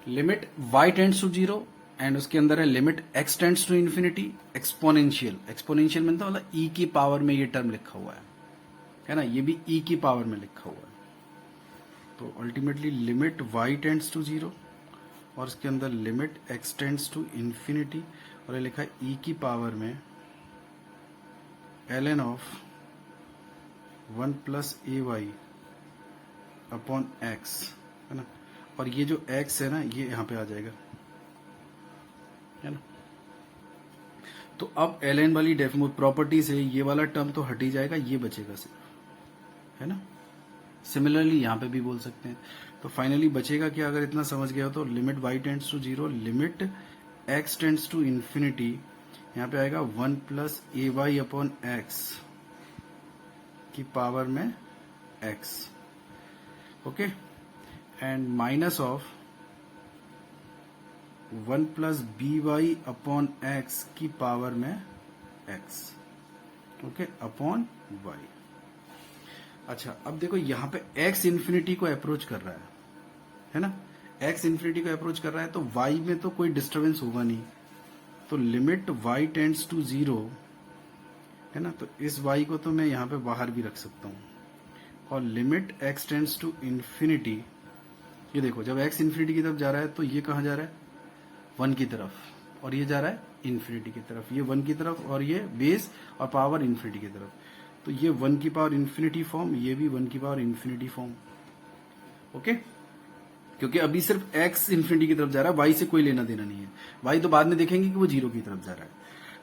Limit y tends to zero and उसके अंदर है limit x tends to infinity exponential. Exponential में तो मतलब e की पावर में ये टर्म लिखा हुआ है ना, ये भी e की पावर में लिखा हुआ है। तो ultimately limit y tends to zero और उसके अंदर limit x tends to infinity और ये लिखा है e की पावर में ln of 1 plus a y upon x, है ना। और ये जो x है ना ये यहां पे आ जाएगा, है ना। तो अब ln वाली प्रॉपर्टी से ये वाला टर्म तो हट ही जाएगा, ये बचेगा सिर्फ, है ना। सिमिलरली यहां पे भी बोल सकते हैं। तो फाइनली बचेगा क्या, अगर इतना समझ गया हो तो limit y tends to zero, limit x tends to infinity, यहाँ पे आएगा 1 plus a y upon x की पावर में x, okay, and minus of 1 plus b y upon x की पावर में x, ओके, अपॉन y। अच्छा अब देखो यहाँ पे x इन्फिनिटी को अप्रोच कर रहा है ना, x इन्फिनिटी को अप्रोच कर रहा है तो y में तो कोई डिस्टर्बेंस होगा नहीं, तो limit y tends to zero, है ना। तो इस y को तो मैं यहाँ पे बाहर भी रख सकता हूँ और limit x tends to infinity, ये देखो जब x इन्फिनिटी की तरफ जा रहा है तो ये कहाँ जा रहा है, 1 की तरफ, और ये जा रहा है इन्फिनिटी की तरफ, ये 1 की तरफ और ये बेस और पावर इन्फिनिटी की तरफ। तो ये 1 की पावर इन्फिनिटी फॉर्म, ये भी 1 की पावर इन्फिनिटी फॉर्म, ओके। क्योंकि अभी सिर्फ x इन्फिनिटी की तरफ जा रहा है, y से कोई लेना देना नहीं है, y तो बाद में देखेंगे कि वो 0 की तरफ जा रहा है।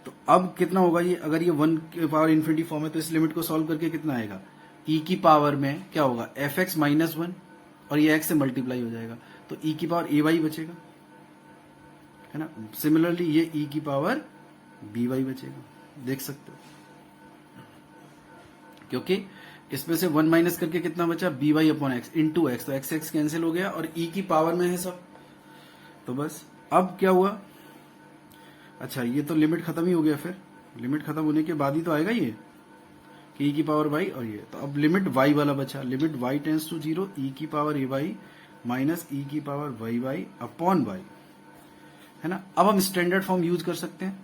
तो अब कितना होगा ये, अगर ये 1 की पावर इन्फिनिटी फॉर्म है तो इस लिमिट को सॉल्व करके कितना आएगा, e की पावर में क्या होगा fx माइनस 1 और ये x से मल्टीप्लाई हो जाएगा तो e की पावर ay बचेगा, है ना। सिमिलरली ये e की पावर by बचेगा, देख सकते हो, क्योंकि इसमें से 1 माइनस करके कितना बचा, b y upon x into x, तो एक्स एक्स कैंसिल हो गया और ई की पावर में है सब। तो बस अब क्या हुआ, अच्छा ये तो लिमिट खत्म ही हो गया, फिर लिमिट खत्म होने के बाद ही तो आएगा ये कि ई की पावर वाई और ये, तो अब लिमिट वाई वाला बचा, limit y tends to zero e की power a y minus e की power y y upon y, है ना। अब हम स्टैंडर्ड फॉर्म यूज कर सकते हैं,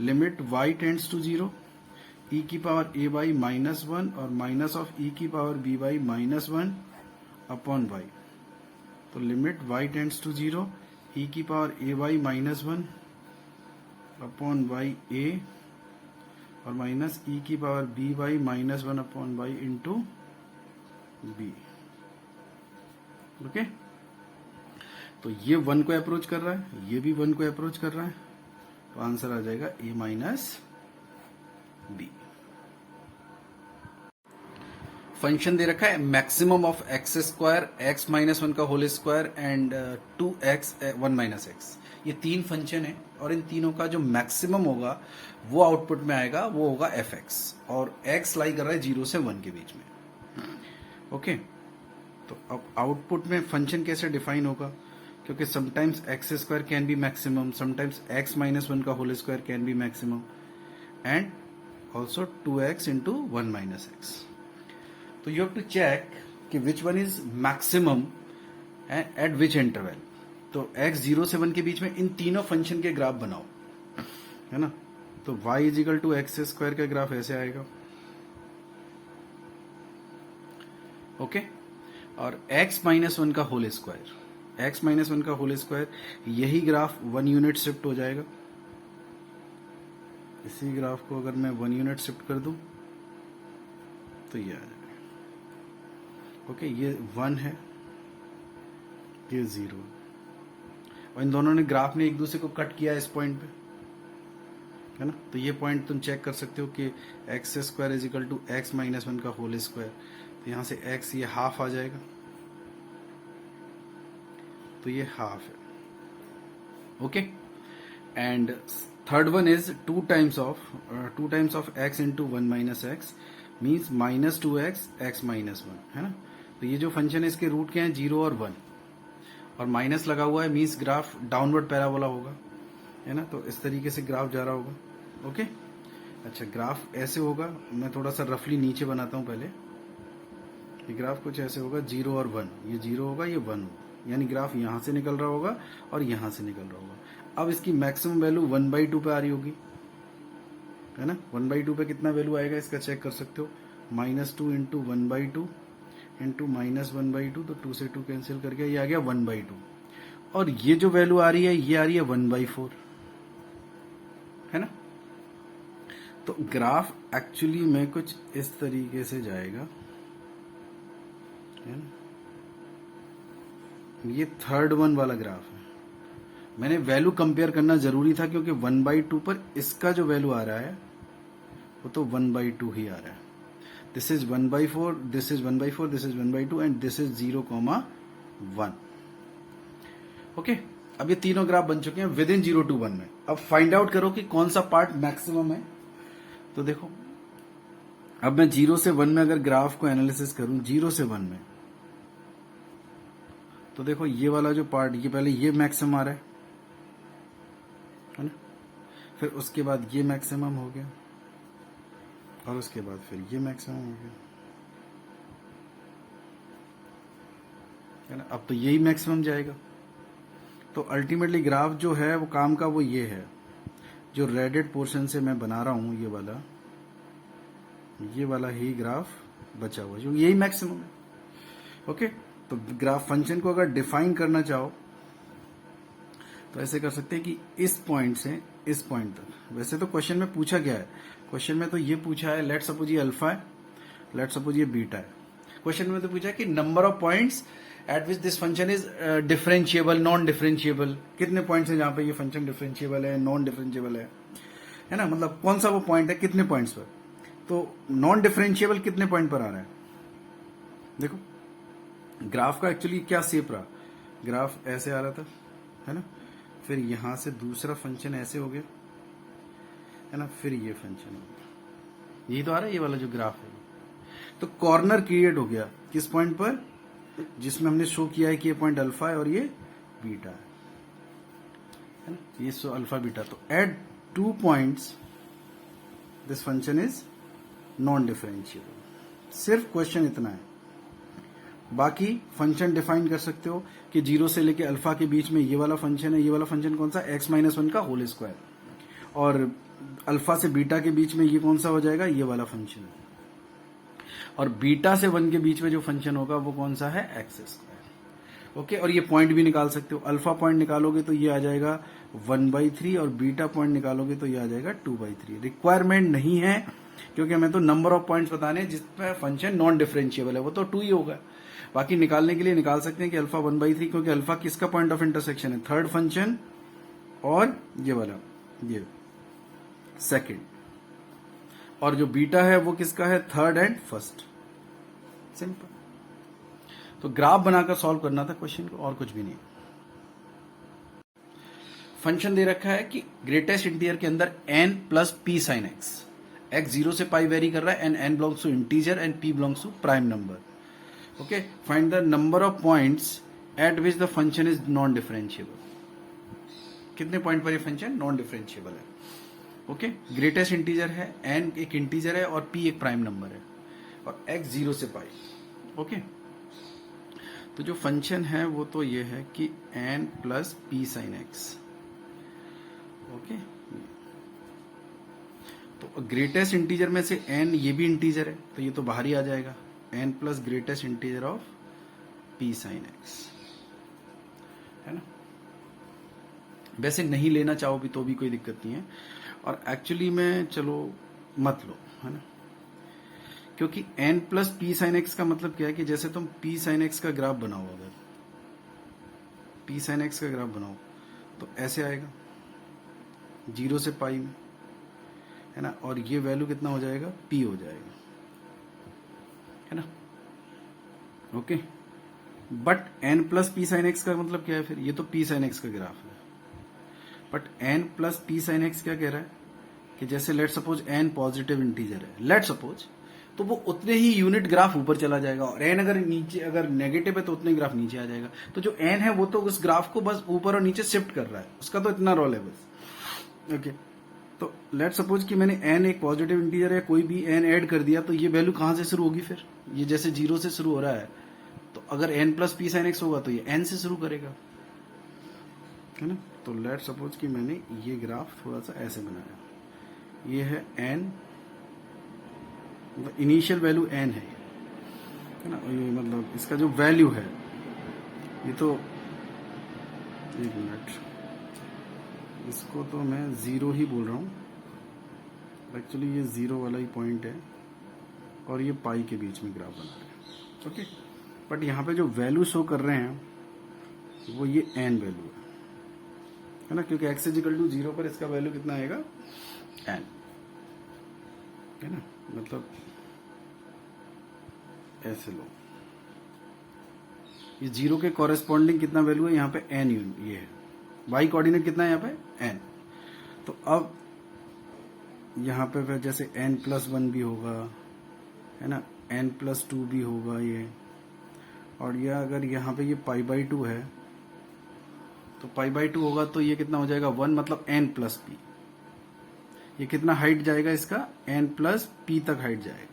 limit y tends to zero e की पावर ए वाई माइनस 1 और माइनस ऑफ e की power b y minus 1 upon y. तो limit y tends to zero e की power a y minus 1 upon y a और minus e की power b y minus 1 upon y into b, okay. तो ये 1 को approach कर रहा है, ये भी 1 को अप्रोच कर रहा है, तो आंसर आ जाएगा a माइनस बी। फंक्शन दे रखा है maximum of x square, x minus 1 का whole square and 2x 1 minus x, ये 3 फंक्शन है और इन तीनों का जो मैक्सिमम होगा वो आउटपुट में आएगा, वो होगा एफ एक्स, और x लाई कर रहा है 0 से 1 के बीच में, ओके। तो अब आउटपुट में फंक्शन कैसे डिफाइन होगा, क्योंकि sometimes x square can be maximum, sometimes x minus 1 का whole square can be maximum and also 2x into 1 minus x. तो you have to check कि which one is maximum and at which interval. तो x 0 से 1 के बीच में इन तीनों function के graph बनाओ, है ना। तो y is equal to x square का ग्राफ ऐसे आएगा, ओके। और x माइनस 1 का होल स्क्वायर, x माइनस 1 का होल स्क्वायर, यही ग्राफ 1 यूनिट शिफ्ट हो जाएगा। इसी ग्राफ को अगर मैं 1 यूनिट शिफ्ट कर दूं तो ये आ जाएगा, ओके। ये 1 है, ये 0, और इन दोनों ने ग्राफ ने एक दूसरे को कट किया इस पॉइंट पे, है ना। तो ये पॉइंट तुम चेक कर सकते हो कि x square is equal to x minus 1 का होल स्क्वायर, तो यहां से x ये हाफ आ जाएगा, तो ये हाफ है, okay. And third one is 2 times of x into 1 minus x means minus 2x x minus 1, है ना। तो ये जो फंक्शन है इसके रूट क्या है, 0 और 1, और माइनस लगा हुआ है मीन्स ग्राफ डाउनवर्ड पैराबोला होगा, है ना। तो इस तरीके से ग्राफ जा रहा होगा, ओके। अच्छा ग्राफ ऐसे होगा, मैं थोड़ा सा रफली नीचे बनाता हूं पहले। ये ग्राफ कुछ ऐसे होगा, 0 और 1, ये 0 होगा, ये 1 होगा, यानी ग्राफ यहां से निकल रहा होगा और यहां से निकल रहा होगा। अब इसकी मैक्सिमम वैल्यू 1/2 पे आ रही होगी, है ना। 1/2 पे कितना वैल्यू आएगा इसका चेक कर सकते हो, -2 इंटू 1/2 इंटू -1/2, तो 2 से 2 कैंसिल करके ये आ गया 1/2। और ये जो वैल्यू आ रही है ये आ रही है 1/4, है ना। तो ग्राफ एक्चुअली में कुछ इस तरीके से जाएगा, है ना। ये थर्ड वन वाला ग्राफ है। मैंने वैल्यू कंपेयर करना जरूरी था क्योंकि 1/2 पर इसका जो वैल्यू आ रहा है वो तो 1/2 ही आ रहा है। This is 1/4, this is 1/4, this is 1/2 and this is 0,1। Okay, अब ये तीनों ग्राफ बन चुके हैं विद इन 0 to 1 में। अब फाइंड आउट करो कि कौन सा पार्ट मैक्सिमम है। तो देखो, अब मैं 0 से 1 में अगर ग्राफ को एनालिसिस करूं 0 से 1 में, तो देखो ये वाला जो पार्ट, ये पहले ये मैक्सिमम आ रहा है ना, फिर उसके बाद ये मैक्सिमम हो गया और उसके बाद फिर ये मैक्सिमम हो गया, है ना। अब तो यही मैक्सिमम जाएगा। तो अल्टीमेटली ग्राफ जो है वो काम का वो ये है, जो रेडेड पोर्शन से मैं बना रहा हूं, ये वाला ही ग्राफ बचा हुआ, जो यही मैक्सिमम है। ओके, तो ग्राफ फंक्शन को अगर डिफाइन करना चाहो तो ऐसे कर सकते हैं कि इस पॉइंट से इस पॉइंट तक। वैसे तो क्वेश्चन में पूछा गया है, क्वेश्चन में तो ये पूछा है, लेट सपोज ये अल्फा है, लेट सपोज ये बीटा है। क्वेश्चन में तो पूछा है कि number of points at which this function is differentiable, non differentiable. कितने पॉइंट्स है जहां पे ये फंक्शन डिफरेंशिएबल है, नॉन डिफरेंशिएबल है ना, मतलब कौन सा वो पॉइंट है, कितने पॉइंट्स पर। तो नॉन डिफरेंशिएबल कितने पॉइंट पर आ रहा है। देखो ग्राफ का एक्चुअली क्या शेप रहा, ग्राफ ऐसे आ रहा था, है ना, फिर यहां से दूसरा फंक्शन ऐसे हो गया, है ना, फिर ये फंक्शन हो गया, यही तो आ रहा है ये वाला जो ग्राफ है। तो कॉर्नर क्रिएट हो गया किस पॉइंट पर, जिसमें हमने शो किया है कि ये पॉइंट अल्फा है और ये बीटा है ना, ये सो अल्फा बीटा। तो at 2 points this function is non differentiable. सिर्फ क्वेश्चन इतना है, बाकी फंक्शन डिफाइन कर सकते हो कि 0 से लेके अल्फा के बीच में ये वाला फंक्शन है, ये वाला फंक्शन कौन सा, x-1 का होल स्क्वायर, और अल्फा से बीटा के बीच में ये कौन सा हो जाएगा, ये वाला फंक्शन, और बीटा से 1 के बीच में जो फंक्शन होगा वो कौन सा है, x²। ओके, और ये पॉइंट भी निकाल सकते हो, अल्फा पॉइंट निकालोगे तो ये आ जाएगा 1/3 और बीटा पॉइंट निकालोगे तो ये आ जाएगा 2/3। रिक्वायरमेंट नहीं है क्योंकि हमें तो नंबर ऑफ पॉइंट्स बताने हैं जिसमें फंक्शन नॉन डिफरेंशिएबल है, वो तो 2 ही होगा। बाकी निकालने के लिए निकाल सकते हैं कि अल्फा 1/3, क्योंकि अल्फा किसका पॉइंट ऑफ इंटरसेक्शन है, थर्ड फंक्शन और ये वाला, ये सेकंड, और जो बीटा है वो किसका है, थर्ड एंड फर्स्ट। सिंपल। तो ग्राफ बनाकर सॉल्व करना था क्वेश्चन को, और कुछ भी नहीं। फंक्शन दे रखा है कि ग्रेटेस्ट इंटीजर के अंदर n plus p sin x, x 0 से पाई वेरी कर रहा है, and n belongs to integer and p belongs to prime number. Okay, find the number of points at which the function is non differentiable. कितने point पर ये function non differentiable है। Okay, greatest integer है, n एक integer है और p एक prime number है, और x 0 से पाई। ओके, तो जो फंक्शन है वो तो ये है कि n plus p sin x। Okay, तो ग्रेटेस्ट इंटीजर में से n ये भी इंटीजर है तो ये तो बाहर ही आ जाएगा, n plus greatest integer of p sin x, है ना। वैसे नहीं लेना चाहो भी तो भी कोई दिक्कत नहीं है, और एक्चुअली में चलो मत लो, है ना, क्योंकि n plus p sin x का मतलब क्या है कि जैसे तुम p sin x का ग्राफ बनाओ, अगर p sin x का ग्राफ बनाओ तो ऐसे आएगा 0 से पाई में, है ना, और ये वैल्यू कितना हो जाएगा, p हो जाएगा, है ना। Okay, but n plus p sin x का मतलब क्या है, फिर ये तो p sin x का ग्राफ है, but n plus p sin x क्या कह रहा है कि जैसे let suppose n positive integer है, लेट सपोज, तो वो उतने ही यूनिट ग्राफ ऊपर चला जाएगा, और n अगर नीचे, अगर नेगेटिव है तो उतने ग्राफ नीचे आ जाएगा। तो जो n है वो तो उस ग्राफ को बस ऊपर और नीचे शिफ्ट कर रहा है, उसका तो इतना रोल है बस। ओके, तो लेट सपोज कि मैंने n एक पॉजिटिव इंटीजर है, कोई भी n ऐड कर दिया, तो ये वैल्यू कहां से शुरू होगी, फिर ये जैसे 0 से शुरू हो रहा है तो अगर n plus p sine x होगा तो ये n से शुरू करेगा, है ना। तो लेट सपोज कि मैंने ये ग्राफ थोड़ा सा ऐसे बनाया, ये है n, मतलब इनिशियल वैल्यू n है ना, ये मतलब इसका जो वैल्यू है ये तो, एक मिनट, इसको तो मैं 0 ही बोल रहा हूँ, एक्चुअली ये 0 वाला ही पॉइंट है और ये पाई के बीच में ग्राफ बना रहे हैं, ओके। बट यहाँ पे जो वैल्यू शो कर रहे हैं वो ये n वैल्यू है ना, क्योंकि x इक्वल टू 0 पर इसका वैल्यू कितना आएगा, n, है ना। मतलब ऐसे लो, ये 0 के कॉरेस्पॉन्डिंग कितना वैल्यू है यहाँ पे n, ये है y कोऑर्डिनेट कितना है यहाँ पे n। तो अब यहाँ पे फिर जैसे n प्लस 1 भी होगा, है ना, n प्लस 2 भी होगा ये, और यह अगर यहाँ पे ये पाई बाई 2 है तो पाई बाई 2 होगा तो ये कितना हो जाएगा 1, मतलब n प्लस पी। ये कितना हाइट जाएगा इसका, n प्लस पी तक हाइट जाएगा,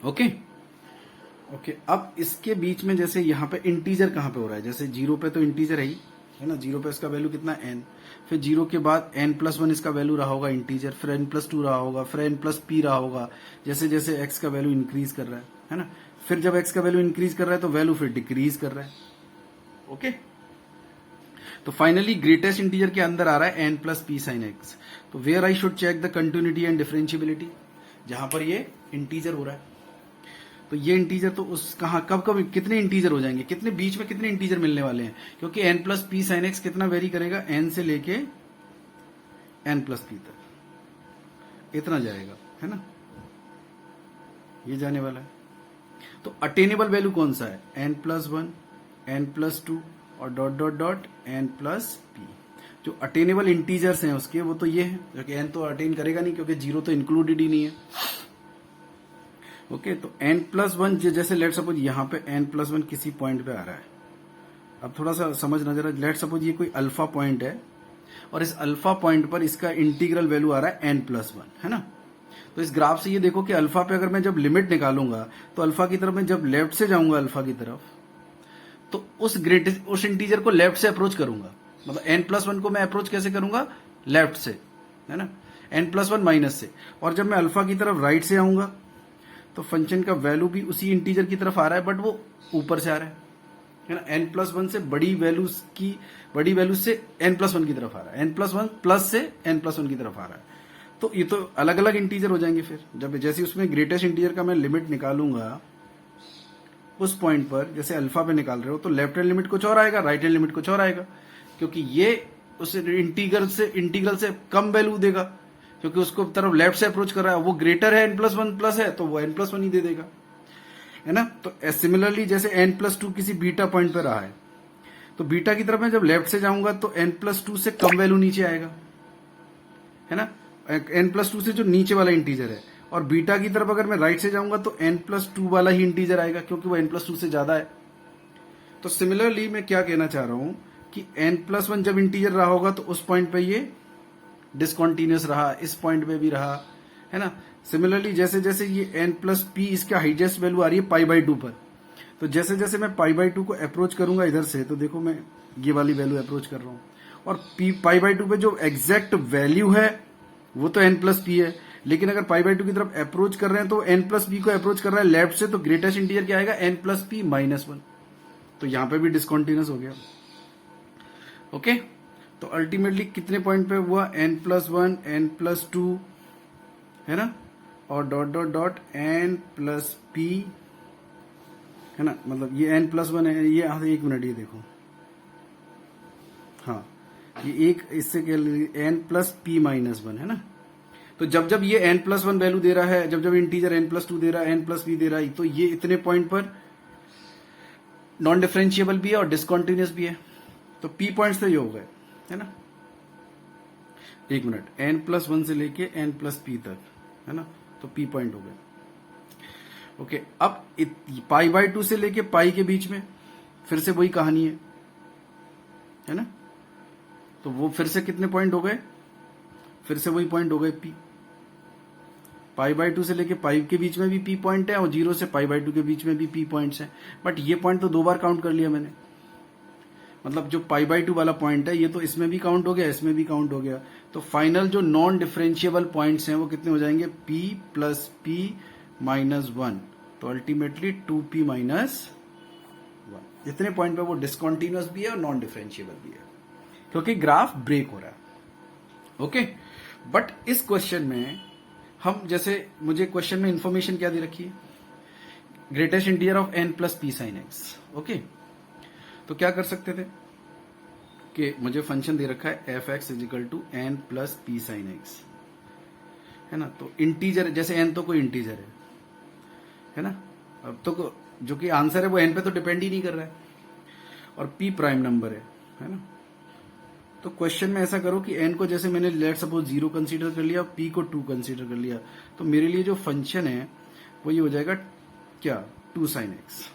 ओके ओके। अब इसके बीच में जैसे यहाँ पे इंटीजर कहाँ पे हो रहा है, जैसे 0 पे तो इंटीजर है ना, 0 पे इसका वैल्यू कितना n, फिर 0 के बाद n प्लस 1 इसका वैल्यू रहा होगा इंटीजर, फिर n प्लस 2 रहा होगा, फिर n प्लस p रहा होगा, जैसे जैसे x का वैल्यू इंक्रीज कर रहा है ना। फिर जब x का वैल्यू इंक्रीज कर रहा है तो वैल्यू फिर डिक्रीज कर रहा है, ओके। तो फाइनली ग्रेटेस्ट इंटीजर के अंदर आ रहा है n plus p sine x. तो where I should check the continuity and differentiability, जहां पर ये इंटीजर हो रहा है। तो ये इंटीजर तो उस कहाँ कब कब कितने इंटीजर हो जाएंगे, कितने बीच में कितने इंटीजर मिलने वाले हैं, क्योंकि n plus p sine x कितना वेरी करेगा, n से लेके n प्लस पी तक इतना जाएगा, है ना, ये जाने वाला है। तो अटेनेबल वैल्यू कौन सा है, n प्लस 1, n प्लस 2 और dot dot dot n plus P. जो अटेनेबल इंटीजर्स हैं उसके वो तो ये है, क्योंकि n तो अटेन करेगा नहीं, क्योंकि 0 तो इंक्लूडेड ही नहीं है, ओके। तो n प्लस 1 जैसे लेट सपोज यहाँ पे n प्लस 1 किसी पॉइंट पे आ रहा है, अब थोड़ा सा समझना जरा, लेट सपोज ये कोई अल्फा पॉइंट है और इस अल्फा पॉइंट पर इसका इंटीग्रल वैल्यू आ रहा है n प्लस 1, है ना। तो इस ग्राफ से ये देखो कि अल्फा पे अगर मैं जब लिमिट निकालूंगा तो अल्फा की तरफ मैं जब लेफ्ट से जाऊंगा अल्फा की तरफ, तो उस इंटीजर को लेफ्ट से अप्रोच करूंगा, मतलब n प्लस 1 को मैं अप्रोच कैसे करूंगा, लेफ्ट से, है ना, n प्लस 1 माइनस से। और जब मैं अल्फा की तरफ राइट से आऊंगा तो फंक्शन का वैल्यू भी उसी इंटीजर की तरफ आ रहा है, बट वो ऊपर से आ रहा है ना, n प्लस 1 से बड़ी वैल्यू से n प्लस 1 की तरफ आ रहा है, n प्लस 1 प्लस से n प्लस 1 की तरफ आ रहा है। तो ये तो अलग अलग इंटीजर हो जाएंगे। फिर जब जैसे उसमें ग्रेटेस्ट इंटीजर का मैं लिमिट निकालूंगा उस पॉइंट पर, जैसे अल्फा पे निकाल रहे हो, तो लेफ्ट हैंड लिमिट कुछ और आएगा, राइट हैंड लिमिट कुछ और आएगा, क्योंकि ये उस इंटीग्रल से कम वैल्यू देगा, क्योंकि उसको तरफ लेफ्ट से अप्रोच कर रहा है, वो ग्रेटर है n प्लस 1 प्लस है तो वो n प्लस 1 ही दे देगा, है ना। तो सिमिलरली जैसे n प्लस 2 किसी बीटा पॉइंट पर रहा है, तो बीटा की तरफ मैं जब लेफ्ट से जाऊंगा तो n प्लस 2 से कम वैल्यू नीचे आएगा, है ना, n प्लस 2 से जो नीचे वाला इंटीजर है। और बीटा की तरफ अगर मैं राइट से जाऊंगा तो n प्लस 2 वाला ही इंटीजर आएगा, क्योंकि वो n प्लस 2 से ज्यादा है। तो सिमिलरली मैं क्या कहना चाह रहा हूं कि n प्लस 1 जब इंटीजर रहा होगा तो उस पॉइंट पे ये डिसकॉन्टिन्यूस रहा, इस पॉइंट पे भी रहा, है ना। सिमिलरली जैसे जैसे ये n प्लस पी इसका हाइएस्ट वैल्यू आ रही है पाई बाई 2 पर, तो जैसे जैसे मैं पाई बाई 2 को अप्रोच करूंगा इधर से, तो देखो मैं ये वाली वैल्यू अप्रोच कर रहा हूं, और पी पाई बाई 2 पे जो एग्जैक्ट वैल्यू है वो तो n प्लस पी है, लेकिन अगर पाई बाई 2 की तरफ अप्रोच कर रहे हैं तो n प्लस पी को अप्रोच कर रहा है लेफ्ट से, तो ग्रेटेस्ट इंटीजर क्या आएगा, n प्लस पी माइनस 1। तो यहां पे भी डिसकॉन्टिन्यूस हो गया, ओके। तो अल्टीमेटली कितने पॉइंट पे हुआ, n प्लस 1, n प्लस 2, है ना, और dot dot dot n plus P, है ना, मतलब ये n प्लस 1 है, ये एक मिनट ये देखो, हाँ ये एक इससे n प्लस पी माइनस 1, है ना। तो जब जब ये n प्लस 1 वैल्यू दे रहा है, जब जब इंटीजर n प्लस 2 दे रहा है, n प्लस पी दे रहा है, तो ये इतने पॉइंट पर नॉन डिफरेंशिएबल भी है और डिसकॉन्टिन्यूस भी है। तो p पॉइंट्स तो ये हो गए, है ना, एक मिनट, n प्लस 1 से लेके n प्लस पी तक, है ना, तो p पॉइंट हो गए, ओके। अब पाई बाई 2 से लेके पाई के बीच में फिर से वही कहानी है ना, तो वो फिर से कितने पॉइंट हो गए, फिर से वही पॉइंट हो गए p, पाई बाई 2 से लेके पाई के बीच में भी पी पॉइंट है और 0 से पाई बाई 2 के बीच में भी पी पॉइंट्स हैं, बट ये पॉइंट तो 2 बार काउंट कर लिया मैंने। मतलब जो पाई बाई 2 वाला पॉइंट है ये तो इसमें भी काउंट हो गया, इसमें भी काउंट हो गया। तो फाइनल जो नॉन डिफरेंशिएबल पॉइंट्स हैं वो कितने हो जाएंगे, p प्लस p माइनस 1, तो अल्टीमेटली 2p माइनस 1। इतने पॉइंट पे वो डिसकंटिन्यूअस भी है और नॉन डिफरेंशिएबल भी है, क्योंकि ग्राफ ब्रेक हो रहा है। ओके, बट इस क्वेश्चन में हम, जैसे मुझे क्वेश्चन में इंफॉर्मेशन क्या दे रखी है, greatest integer of n plus p sine x। Okay, तो क्या कर सकते थे कि मुझे फंक्शन दे रखा है f x is equal to n plus p sine x, है ना। तो इंटीजर, जैसे एन तो कोई इंटीजर है ना, अब तो जो कि आंसर है वो एन पे तो डिपेंड ही नहीं कर रहा है, और पी प्राइम नंबर है ना। तो क्वेश्चन में ऐसा करो कि एन को जैसे मैंने लेट सपोज 0 कंसीडर कर लिया और पी को 2 कंसीडर कर लिया, तो मेरे लिए जो फंक्शन है वो ये हो जाएगा क्या, 2 साइन एक्स।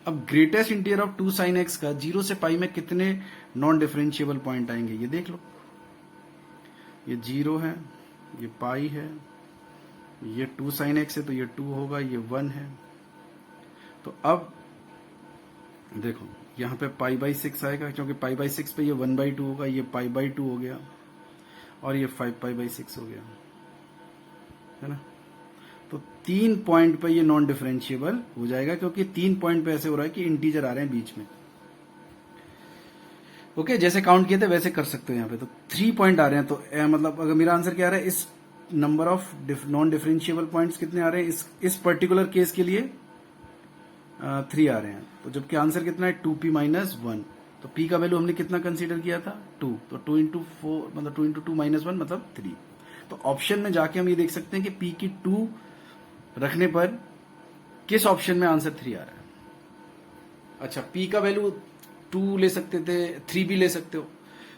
अब greatest integer of 2 sine x का 0 से पाई में कितने नॉन डिफरेंशिएबल पॉइंट आएंगे, ये देख लो। ये 0 है, ये पाई है, ये 2 साइन एक्स है तो ये 2 होगा, ये 1 है। तो अब देखो यहां पे पाई बाई 6 आएगा, क्योंकि पाई बाई 6 पे ये 1/2 होगा, ये पाई बाई 2 हो गया, और ये 5 पाई बाई 6 हो गया, है ना। तो 3 पॉइंट पे ये नॉन डिफरेंशिएबल हो जाएगा, क्योंकि 3 पॉइंट पे ऐसे हो रहा है कि इंटीजर आ रहे हैं बीच में। ओके, जैसे काउंट किए थे वैसे कर सकते हो यहाँ पे। तो 3 पॉइंट आ रहे हैं, तो मतलब अगर मेरा आंसर क्या आ रहा है, इस number of non differentiable points कितने आ रहे हैं इस पर्टिकुलर केस के लिए, 3 आ रहे हैं। तो जबकि आंसर कितना है, 2p माइनस 1। तो p का वैल्यू हमने कितना कंसीडर किया था, 2, तो 2 इंटू 4 मतलब 2 इंटू 2 माइनस 1 मतलब 3। तो ऑप्शन में जाके हम ये देख सकते हैं कि p की 2 रखने पर किस ऑप्शन में आंसर 3 आ रहा है। अच्छा, p का वैल्यू 2 ले सकते थे, 3 भी ले सकते हो।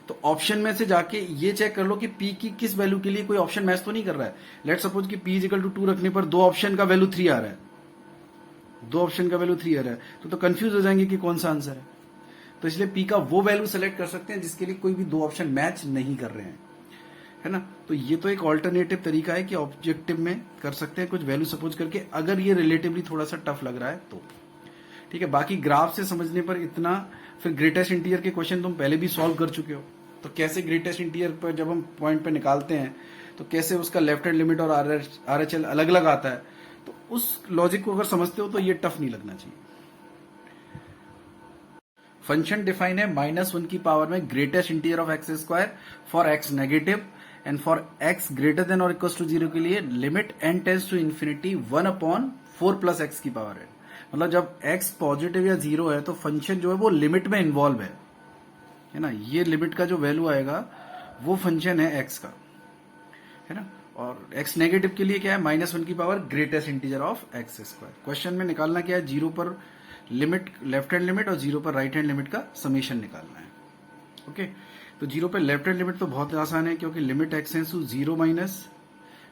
तो ऑप्शन में से जाके ये चेक कर लो कि p की किस वैल्यू के लिए कोई ऑप्शन मैच तो नहीं कर रहा है। लेट सपोज कि p इजिकल टू 2 रखने पर 2 ऑप्शन का वैल्यू 3 आ रहा है, 2 ऑप्शन का वैल्यू 3 आ रहा है, तो कंफ्यूज हो जाएंगे कि कौन सा आंसर है। तो इसलिए p का वो वैल्यू सेलेक्ट कर सकते हैं जिसके लिए कोई भी 2 ऑप्शन मैच नहीं कर रहे हैं, है ना। तो ये तो एक ऑल्टरनेटिव तरीका है कि ऑब्जेक्टिव में कर सकते हैं कुछ वैल्यू सपोज करके, अगर ये रिलेटिवली थोड़ा सा टफ लग रहा है तो ठीक है। बाकी ग्राफ से समझने पर इतना, फिर ग्रेटेस्ट इंटीजर के क्वेश्चन तुम पहले भी सॉल्व कर चुके हो, तो कैसे ग्रेटेस्ट इंटीजर पर जब हम पॉइंट पे निकालते हैं तो कैसे उसका लेफ्ट हैंड लिमिट और RHL अलग अलग आता है, तो उस लॉजिक को अगर समझते हो तो ये टफ नहीं लगना चाहिए। फंक्शन डिफाइन है -1 की पावर में greatest integer of x square for x negative and for x greater than और इक्वल टू 0 के लिए limit n tends to infinity 1/4 plus x की पावर है। मतलब जब x पॉजिटिव या 0 है तो फंक्शन जो है वो लिमिट में इन्वॉल्व है ना। ये लिमिट का जो वैल्यू आएगा वो फंक्शन है x का, है ना। और x नेगेटिव के लिए क्या है, -1 की power greatest integer of x square. Question में निकालना क्या है, 0 पर लिमिट लेफ्ट हैंड लिमिट और 0 पर राइट हैंड लिमिट का समेशन निकालना है। ओके, तो 0 पर लेफ्ट हैंड लिमिट तो बहुत आसान है, क्योंकि limit x tends to 0 minus,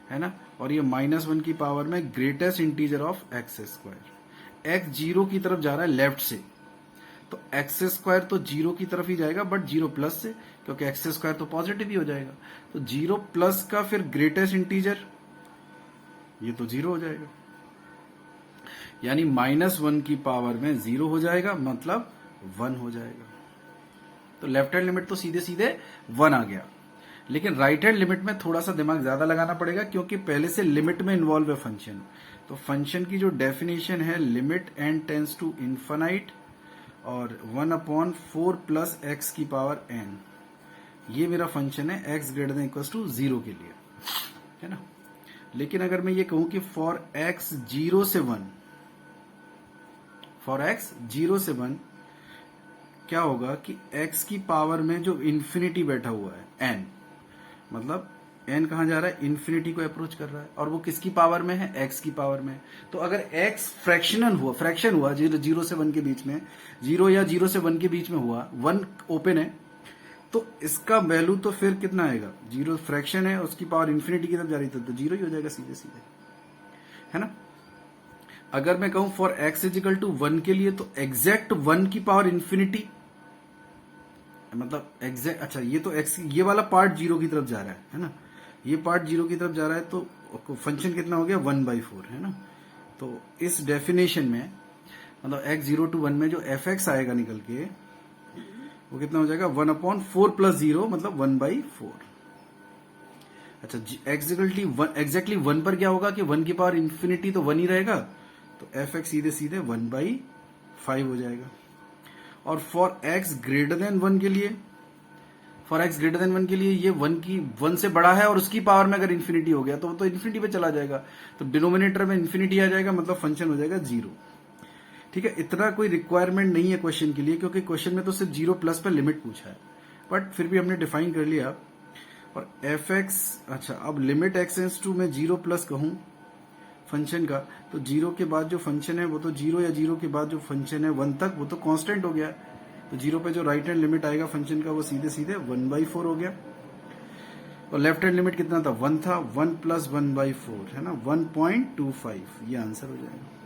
है ना, और ये -1 की पावर में greatest integer of x square. x 0 की तरफ जा रहा है लेफ्ट से, तो एक्स स्क्वायर तो 0 की तरफ ही जाएगा, बट 0 प्लस से, क्योंकि एक्स स्क्वायर तो पॉजिटिव ही हो जाएगा। तो 0 प्लस का फिर ग्रेटेस्ट इंटीजर ये तो 0 हो जाएगा, यानी -1 की पावर में 0 हो जाएगा, मतलब 1 हो जाएगा। तो लेफ्ट हैंड लिमिट तो सीधे सीधे 1 आ गया, लेकिन राइट हैंड लिमिट में थोड़ा सा दिमाग ज्यादा लगाना पड़ेगा, क्योंकि पहले से लिमिट में इन्वॉल्व है फंक्शन। तो फंक्शन की जो डेफिनेशन है, limit n tends to infinite और 1/4 प्लस एक्स की पावर n, ये मेरा फंक्शन है x greater than equal to 0 के लिए, है ना। लेकिन अगर मैं ये कहूं कि फॉर x 0 से 1, फॉर x 0 से 1 क्या होगा कि x की पावर में जो इन्फिनिटी बैठा हुआ है n, मतलब n कहां जा रहा है, इन्फिनिटी को अप्रोच कर रहा है, और वो किसकी पावर में है, x की पावर में। तो अगर x फ्रैक्शन हुआ 0 से 1 के बीच में, 0 या 0 से 1 के बीच में हुआ, 1 ओपन है, तो इसका वैल्यू तो फिर कितना आएगा, 0 फ्रैक्शन है, उसकी पावर इन्फिनिटी की तरफ जा रही थी तो 0 ही हो जाएगा सीधे सीधे, है ना। अगर मैं कहूं फॉर x इजिकल टू 1 के लिए, तो एग्जैक्ट 1 की पावर इन्फिनिटी, मतलब एग्जैक्ट, अच्छा ये तो x, ये वाला पार्ट 0 की तरफ जा रहा है ना, ये पार्ट 0 की तरफ जा रहा है, तो फंक्शन कितना हो गया 1/4 है ना। तो इस डेफिनेशन में मतलब x 0 to 1 में जो fx आएगा निकल के वो कितना हो जाएगा 1/4 + 0 मतलब 1/4। अच्छा एग्जैक्टली 1 पर क्या होगा कि 1 की पावर इंफिनिटी तो 1 ही रहेगा, तो fx सीधे सीधे 1/5 हो जाएगा। और फॉर x ग्रेटर देन 1 के लिए, ये 1 से बड़ा है और उसकी पावर में अगर इंफिनिटी हो गया तो इंफिनिटी पे चला जाएगा, तो डिनोमिनेटर में इंफिनिटी आ जाएगा, मतलब फंक्शन हो जाएगा 0। ठीक है, इतना कोई रिक्वायरमेंट नहीं है क्वेश्चन के लिए, क्योंकि क्वेश्चन में तो सिर्फ 0+ पे लिमिट पूछा है, बट फिर भी हमने डिफाइन कर लिया। और fx, अच्छा अब लिमिट x → मैं 0+ कहूं फंक्शन का, तो 0 के बाद जो फंक्शन है वो तो 0, या 0 के बाद जो फंक्शन है 1 तक वो तो कांस्टेंट हो गया, तो 0 पे जो राइट हैंड लिमिट आएगा फंक्शन का वो सीधे सीधे 1/4 हो गया। और लेफ्ट हैंड लिमिट कितना था 1 था, 1 + 1/4 है ना 1.25, ये आंसर हो जाएगा।